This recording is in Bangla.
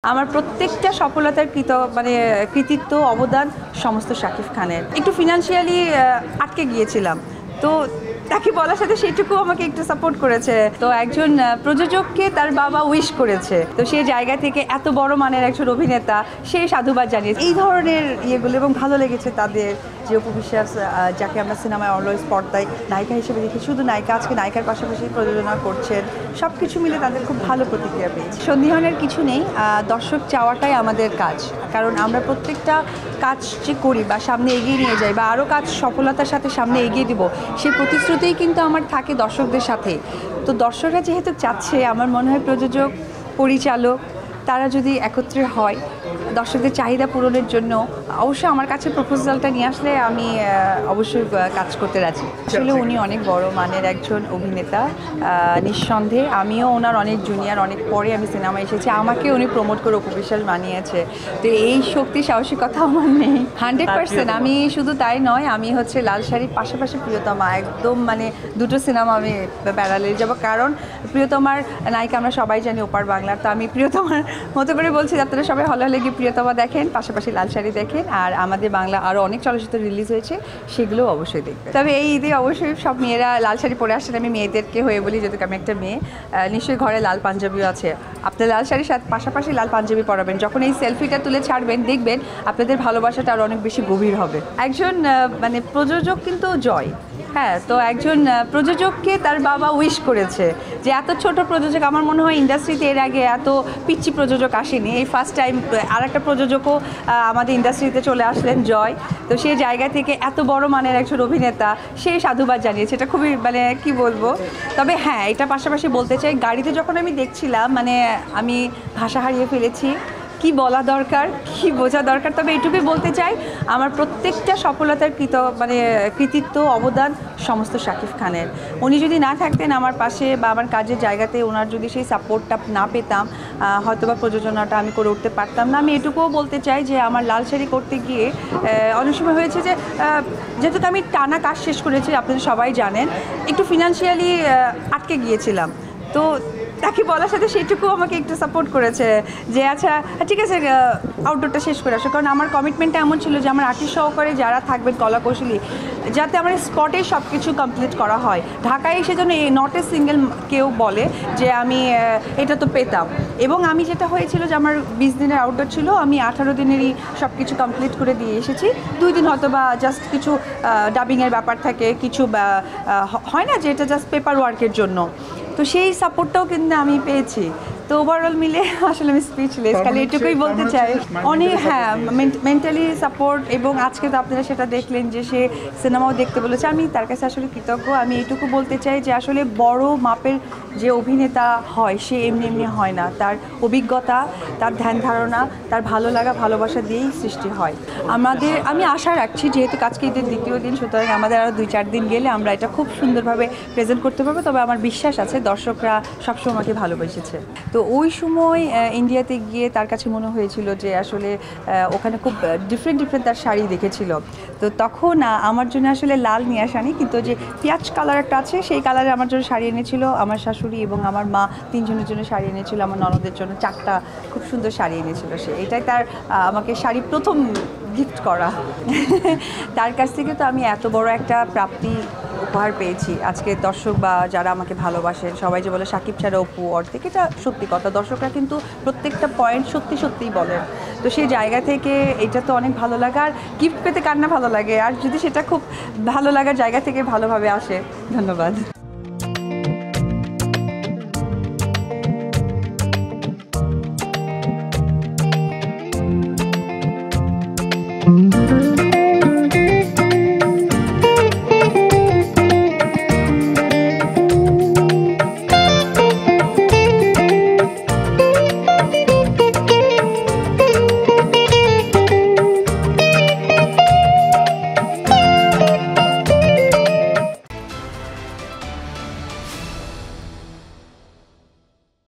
আমার প্রত্যেকটা সফলতার কৃতিত্ব অবদান সমস্ত শাকিব খানের। একটু ফিনান্সিয়ালি আটকে গিয়েছিলাম, তো তাকে বলার সাথে সেটুকু আমাকে একটু সাপোর্ট করেছে। তো একজন প্রযোজককে তার বাবা উইশ করেছে, তো সেই জায়গা থেকে এত বড় মানের একজন অভিনেতা সে সাধুবাদ জানিয়েছে। এই ধরনের ইয়েগুলো এবং ভালো লেগেছে তাদের যে অপু বিশ্বাস, যাকে আমরা সিনেমায় অলওয়েজ পর্দায় নায়িকা হিসেবে দেখি, শুধু নায়িকা, আজকে নায়িকার পাশাপাশি প্রযোজনা করছেন, সব কিছু মিলে তাদের খুব ভালো প্রতিক্রিয়া পেয়েছে। সন্দিহানের কিছু নেই, দর্শক চাওয়াটাই আমাদের কাজ, কারণ আমরা প্রত্যেকটা কাজ যে করি বা সামনে এগিয়ে নিয়ে যাই বা আরও কাজ সফলতার সাথে সামনে এগিয়ে দিব, সেই প্রতিশ্রুতিই কিন্তু আমার থাকে দর্শকদের সাথে। তো দর্শকরা যেহেতু চাচ্ছে, আমার মনে হয় প্রযোজক, পরিচালক তারা যদি একত্রে হয় দর্শকদের চাহিদা পূরণের জন্য, অবশ্যই আমার কাছে প্রপোজালটা নিয়ে আসলে আমি অবশ্যই কাজ করতে রাজি। আসলে উনি অনেক বড় মানের একজন অভিনেতা, নিঃসন্দেহে। আমিও ওনার অনেক জুনিয়র, অনেক পরে আমি সিনেমায় এসেছি, আমাকে উনি প্রমোট করে অপু বিশ্বাস বানিয়েছে। তো এই শক্তি সাহসিকতা আমার নেই 100%। আমি শুধু তাই নয়, আমি হচ্ছে লাল শাড়ির পাশাপাশি প্রিয়তমা, একদম দুটো সিনেমা আমি প্যারালেল যাব, কারণ প্রিয়তমার নায়িকা আমরা সবাই জানি ওপার বাংলার। তো আমি প্রিয়তমার মতো করে বলছি, আপনারা সবাই হলে হলে গিয়ে প্রিয়তমা দেখেন, পাশাপাশি লাল শাড়ি দেখেন, আর আমাদের বাংলা আরও অনেক চলচ্চিত্র রিলিজ হয়েছে, সেগুলোও অবশ্যই দেখবেন। তবে এই ঈদে অবশ্যই সব মেয়েরা লাল শাড়ি পরে আসেন, আমি মেয়েদেরকে হয়ে বলি, যেহেতু আমি একটা মেয়ে, নিশ্চয়ই ঘরে লাল পাঞ্জাবিও আছে। আপনার লাল শাড়ির সাথে পাশাপাশি লাল পাঞ্জাবি পরাবেন, যখন এই সেলফিটা তুলে ছাড়বেন দেখবেন আপনাদের ভালোবাসাটা আরও অনেক বেশি গভীর হবে। একজন প্রযোজক কিন্তু জয়, হ্যাঁ, তো একজন প্রযোজককে তার বাবা উইশ করেছে যে এত ছোট প্রযোজক, আমার মনে হয় ইন্ডাস্ট্রিতে এর আগে এত পিচ্চি প্রযোজক আসেনি, এই ফার্স্ট টাইম আর একটা প্রযোজকও আমাদের ইন্ডাস্ট্রিতে চলে আসলেন, জয়। তো সেই জায়গা থেকে এত বড় মানের একজন অভিনেতা সে সাধুবাদ জানিয়েছে, এটা খুবই কি বলবো। তবে হ্যাঁ, এটা পাশাপাশি বলতে চাই, গাড়িতে যখন আমি দেখছিলাম আমি ভাষা হারিয়ে ফেলেছি, কি বলা দরকার, কি বোঝা দরকার। তবে এইটুকুই বলতে চাই, আমার প্রত্যেকটা সফলতার কৃতিত্ব অবদান সমস্ত শাকিব খানের। উনি যদি না থাকতেন আমার পাশে বা আমার কাজের জায়গাতে, ওনার যদি সেই সাপোর্টটা না পেতাম, হয়তোবা প্রযোজনাটা আমি করে উঠতে পারতাম না। আমি এটুকুও বলতে চাই যে আমার লাল শাড়ি করতে গিয়ে অনেক সময় হয়েছে যে, যেহেতু আমি টানা কাজ শেষ করেছি, আপনারা সবাই জানেন, একটু ফিনান্সিয়ালি আটকে গিয়েছিলাম। তো তাকে বলার সাথে সেটুকু আমাকে একটু সাপোর্ট করেছে যে আচ্ছা ঠিক আছে, আউটডোরটা শেষ করে আসো, কারণ আমার কমিটমেন্টটা এমন ছিল যে আমার আর্টিস্ট সহকারে যারা থাকবেন, কলা কৌশলী, যাতে আমার স্পটে সব কিছু কমপ্লিট করা হয়। ঢাকায় এসে যেন নট এ সিঙ্গেল কেউ বলে যে আমি এটা তো পেতাম। এবং আমি যেটা হয়েছিল যে আমার 20 দিনের আউটডোর ছিল, আমি 18 দিনেরই সব কিছু কমপ্লিট করে দিয়ে এসেছি। 2 দিন হয়তো বা জাস্ট কিছু ডাবিংয়ের ব্যাপার থাকে, কিছু হয় না যে এটা জাস্ট পেপার ওয়ার্কের জন্য, তো সেই সাপোর্টটাও কিন্তু আমি পেয়েছি। তো ওভারঅল মিলে আসলে আমি স্পিচলেস, খালি এটুকুই বলতে চাই। অনেক, হ্যাঁ, মেন্টালি সাপোর্ট। এবং আজকে তো আপনারা সেটা দেখলেন যে সে সিনেমাও দেখতে বলেছে, আমি তার কাছে আসলে কৃতজ্ঞ। আমি এটুকু বলতে চাই যে আসলে বড় মাপের যে অভিনেতা হয় সে এমনি এমনি হয় না, তার অভিজ্ঞতা, তার ধ্যান ধারণা, তার ভালো লাগা ভালোবাসা দিয়েই সৃষ্টি হয়। আমি আশা রাখছি, যেহেতু আজকে ঈদের দ্বিতীয় দিন, সুতরাং আমাদের আরও 2-4 দিন গেলে আমরা এটা খুব সুন্দরভাবে প্রেজেন্ট করতে পারবো। তবে আমার বিশ্বাস আছে দর্শকরা সবসময় আমাকে ভালোবেসেছে। তো ওই সময় ইন্ডিয়াতে গিয়ে তার কাছে মনে হয়েছিল যে আসলে ওখানে খুব ডিফারেন্ট তার শাড়ি দেখেছিল। তো তখন আমার জন্য আসলে লাল নিয়ে আসানি, কিন্তু যে পেঁয়াজ কালার একটা আছে সেই কালারে আমার জন্য শাড়ি এনেছিল আমার শাশুড়ি, এবং আমার মা 3 জনের জন্য শাড়ি এনেছিল, আমার ননদের জন্য 4টা খুব সুন্দর শাড়ি এনেছিল সে। এটাই তার আমাকে শাড়ি প্রথম গিফট করা। তার কাছ থেকে তো আমি এত বড় একটা প্রাপ্তি উপহার পেয়েছি। আজকে দর্শক বা যারা আমাকে ভালোবাসেন সবাই যে বলে সাকিব ছাড়া অপু অর্ধেক, এটা সত্যি কথা। দর্শকরা কিন্তু প্রত্যেকটা পয়েন্ট সত্যিই বলেন। তো সেই জায়গা থেকে এটা তো অনেক ভালো লাগে, আর গিফট পেতে কার না ভালো লাগে, আর যদি সেটা খুব ভালো লাগার জায়গা থেকে ভালোভাবে আসে। ধন্যবাদ।